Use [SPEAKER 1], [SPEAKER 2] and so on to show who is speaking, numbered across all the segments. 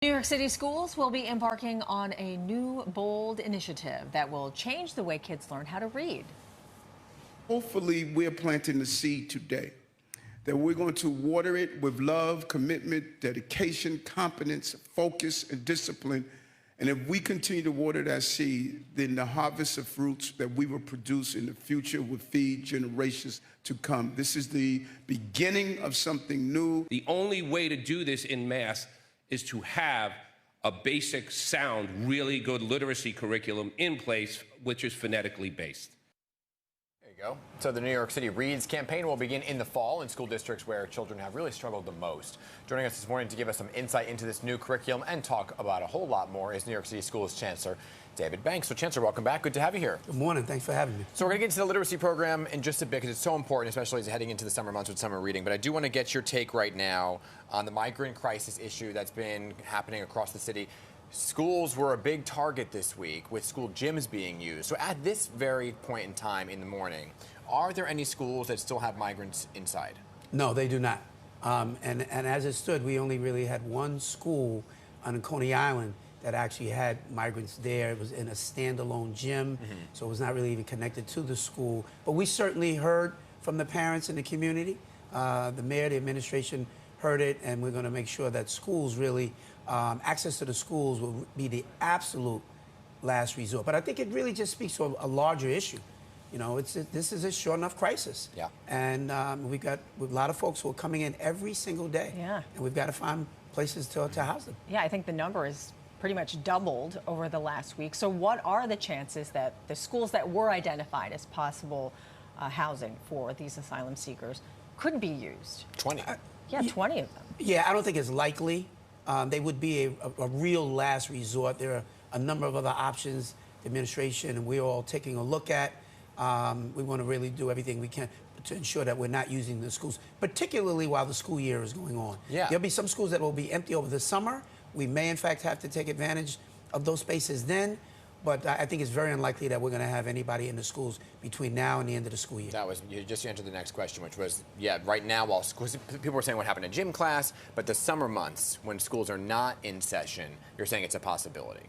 [SPEAKER 1] New York City schools will be embarking on a new, bold initiative that will change the way kids learn how to read.
[SPEAKER 2] Hopefully, we're planting the seed today, that we're going to water it with love, commitment, dedication, competence, focus, and discipline. And if we continue to water that seed, then the harvest of fruits that we will produce in the future will feed generations to come. This is the beginning of something new.
[SPEAKER 3] The only way to do this in mass is to have a basic, sound, really good literacy curriculum in place, which is phonetically based.
[SPEAKER 4] There you go. So the New York City Reads campaign will begin in the fall in school districts where children have really struggled the most. Joining us this morning to give us some insight into this new curriculum and talk about a whole lot more is New York City Schools Chancellor David Banks. So Chancellor, welcome back. Good to have you here.
[SPEAKER 5] Good morning. Thanks for having me.
[SPEAKER 4] So we're going to get into the literacy program in just a bit because it's so important, especially as heading into the summer months with summer reading. But I do want to get your take right now on the migrant crisis issue that's been happening across the city. Schools were a big target this week with school gyms being used. So at this very point in time in the morning, are there any schools that still have migrants inside?
[SPEAKER 5] No, they do not. And as it stood, we only really had one school on Coney Island that actually had migrants there. It was in a standalone gym, so it was not really even connected to the school. But we certainly heard from the parents in the community. The mayor, the administration heard it, and we're going to make sure that schools really, access to the schools will be the absolute last resort. But I think it really just speaks to a larger issue. You know, this is a sure enough crisis.
[SPEAKER 4] Yeah.
[SPEAKER 5] And we've got a lot of folks who are coming in every single day.
[SPEAKER 1] Yeah.
[SPEAKER 5] And we've got to find places to house them.
[SPEAKER 1] Yeah, I think the number is pretty much doubled over the last week. So what are the chances that the schools that were identified as possible housing for these asylum seekers could be used?
[SPEAKER 4] 20.
[SPEAKER 1] Yeah, 20 of them.
[SPEAKER 5] Yeah, I don't think it's likely. They would be a real last resort. There are a number of other options the administration and we're all taking a look at. We want to really do everything we can to ensure that we're not using the schools, particularly while the school year is going on.
[SPEAKER 4] Yeah.
[SPEAKER 5] There'll be some schools that will be empty over the summer. We may, in fact, have to take advantage of those spaces then, but I think it's very unlikely that we're going to have anybody in the schools between now and the end of the school year.
[SPEAKER 4] That was, you just answered the next question, which was, yeah, right now, while schools, people were saying what happened in gym class, but the summer months when schools are not in session, you're saying it's a possibility.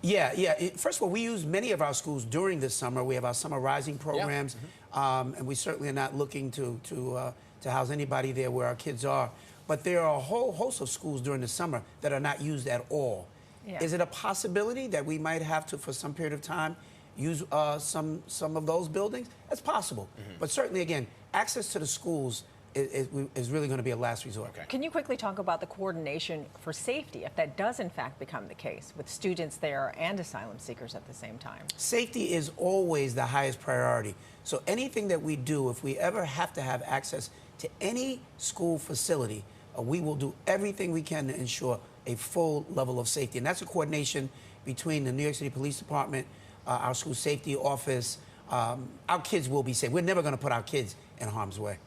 [SPEAKER 5] Yeah. First of all, we use many of our schools during the summer. We have our summer rising programs, and we certainly are not looking to house anybody there where our kids are. But there are a whole host of schools during the summer that are not used at all. Yeah. Is it a possibility that we might have to, for some period of time, use some of those buildings? That's possible. But certainly, again, access to the schools is really going to be a last resort.
[SPEAKER 4] Okay.
[SPEAKER 1] Can you quickly talk about the coordination for safety, if that does in fact become the case, with students there and asylum seekers at the same time?
[SPEAKER 5] Safety is always the highest priority. So anything that we do, if we ever have to have access to any school facility, we will do everything we can to ensure a full level of safety. And that's a coordination between the New York City Police Department, our school safety office. Our kids will be safe. We're never going to put our kids in harm's way.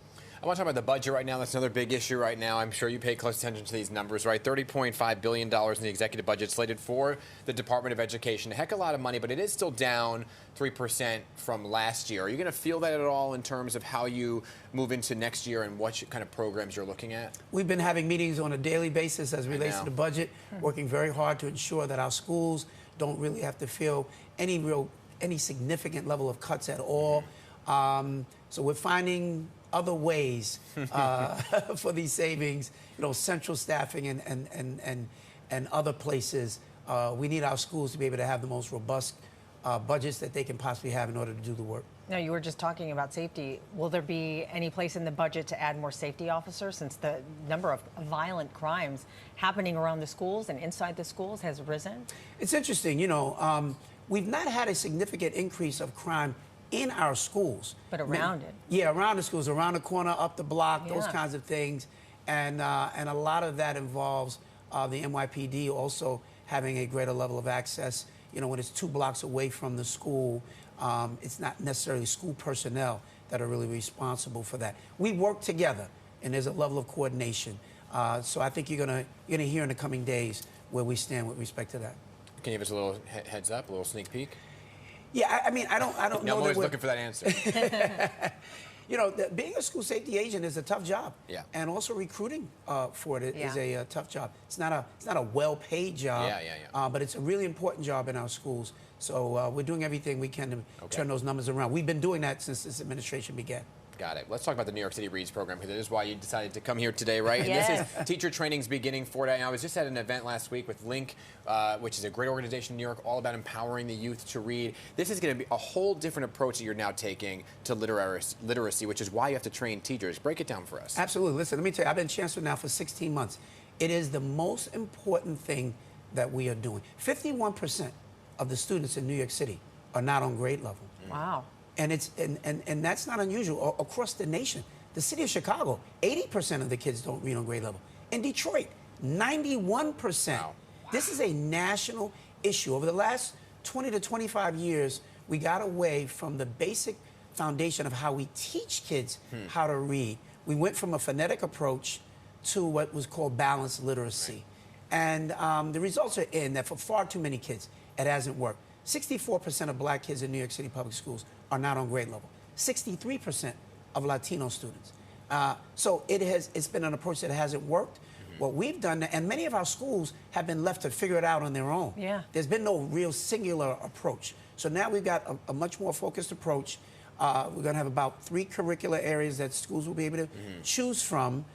[SPEAKER 4] I want to talk about the budget right now. That's another big issue right now. I'm sure you pay close attention to these numbers, right? $30.5 billion in the executive budget slated for the Department of Education. A heck of a lot of money, but it is still down 3% from last year. Are you going to feel that at all in terms of how you move into next year and what kind of programs you're looking at?
[SPEAKER 5] We've been having meetings on a daily basis as it relates to the budget, working very hard to ensure that our schools don't really have to feel any significant level of cuts at all. So we're finding other ways for these savings, you know, central staffing and other places. We need our schools to be able to have the most robust budgets that they can possibly have in order to do the work.
[SPEAKER 1] Now, you were just talking about safety. Will there be any place in the budget to add more safety officers, since the number of violent crimes happening around the schools and inside the schools has risen?
[SPEAKER 5] It's interesting, you know, we've not had a significant increase of crime in our schools.
[SPEAKER 1] But around it.
[SPEAKER 5] Yeah, around the schools, around the corner, up the block, those kinds of things. And a lot of that involves the NYPD also having a greater level of access. You know, when it's 2 blocks away from the school, it's not necessarily school personnel that are really responsible for that. We work together, and there's a level of coordination. So I think you're gonna hear in the coming days where we stand with respect to that.
[SPEAKER 4] Can you give us a little heads up, a little sneak peek?
[SPEAKER 5] Yeah, I mean, I don't know.
[SPEAKER 4] I'm always looking for that answer.
[SPEAKER 5] You know, being a school safety agent is a tough job.
[SPEAKER 4] Yeah.
[SPEAKER 5] And also recruiting for it is
[SPEAKER 1] Yeah.
[SPEAKER 5] a tough job. It's not a well-paid job.
[SPEAKER 4] Yeah.
[SPEAKER 5] But it's a really important job in our schools. So we're doing everything we can to turn those numbers around. We've been doing that since this administration began.
[SPEAKER 4] Got it. Let's talk about the New York City Reads program, because it is why you decided to come here today, right? And
[SPEAKER 1] Yes.
[SPEAKER 4] this is teacher training's beginning for that. And I was just at an event last week with Link, which is a great organization in New York, all about empowering the youth to read. This is going to be a whole different approach that you're now taking to literacy, which is why you have to train teachers. Break it down for us.
[SPEAKER 5] Absolutely. Listen, let me tell you, I've been chancellor now for 16 months. It is the most important thing that we are doing. 51% of the students in New York City are not on grade level.
[SPEAKER 1] Wow.
[SPEAKER 5] And it's and that's not unusual across the nation. The city of Chicago, 80% of the kids don't read on grade level. In Detroit, 91%.
[SPEAKER 4] Wow.
[SPEAKER 5] This is a national issue. Over the last 20 to 25 years, we got away from the basic foundation of how we teach kids how to read. We went from a phonetic approach to what was called balanced literacy. And the results are in that for far too many kids, it hasn't worked. 64% of black kids in New York City public schools are not on grade level. 63% of Latino students. So it's been an approach that hasn't worked. What we've done, and many of our schools have been left to figure it out on their own.
[SPEAKER 1] Yeah.
[SPEAKER 5] There's been no real singular approach. So now we've got a much more focused approach. We're going to have about 3 curricular areas that schools will be able to choose from.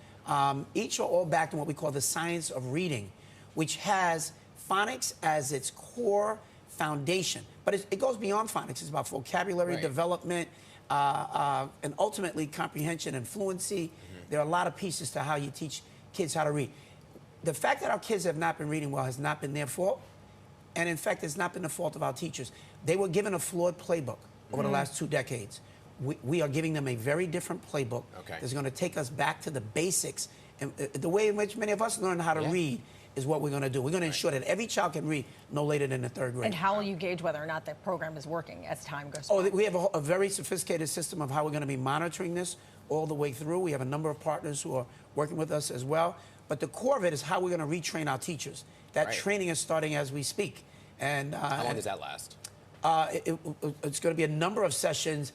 [SPEAKER 5] Each are all backed in what we call the science of reading, which has phonics as its core foundation. But it goes beyond phonics. It's about vocabulary development and ultimately comprehension and fluency. There are a lot of pieces to how you teach kids how to read. The fact that our kids have not been reading well has not been their fault. And in fact, it's not been the fault of our teachers. They were given a flawed playbook over the last 2 decades. We are giving them a very different playbook that's going to take us back to the basics. And the way in which many of us learn how to read is what we're going to do. We're going to ensure that every child can read no later than the 3rd grade.
[SPEAKER 1] And how will you gauge whether or not that program is working as time goes
[SPEAKER 5] Oh,
[SPEAKER 1] on?
[SPEAKER 5] we have a very sophisticated system of how we're going to be monitoring this all the way through. We have a number of partners who are working with us as well. But the core of it is how we're going to retrain our teachers. That training is starting as we speak. And
[SPEAKER 4] how long does that last?
[SPEAKER 5] It's going to be a number of sessions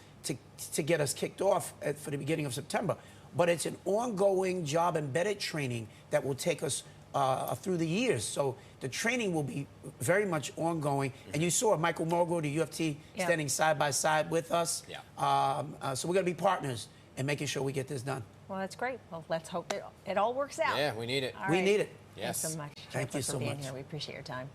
[SPEAKER 5] to get us kicked off for the beginning of September. But it's an ongoing job-embedded training that will take us through the years. So the training will be very much ongoing. And you saw Michael Morgul, the U of T, standing side by side with us. So we're going to be partners in making sure we get this done.
[SPEAKER 1] Well, that's great. Well, let's hope it all works out.
[SPEAKER 4] Yeah, we need it.
[SPEAKER 1] All
[SPEAKER 5] We
[SPEAKER 1] right.
[SPEAKER 5] need it.
[SPEAKER 4] Yes.
[SPEAKER 1] Thanks so much.
[SPEAKER 5] Thank you
[SPEAKER 1] Chancellor,
[SPEAKER 5] so
[SPEAKER 1] for being
[SPEAKER 5] much.
[SPEAKER 1] here. We appreciate your time.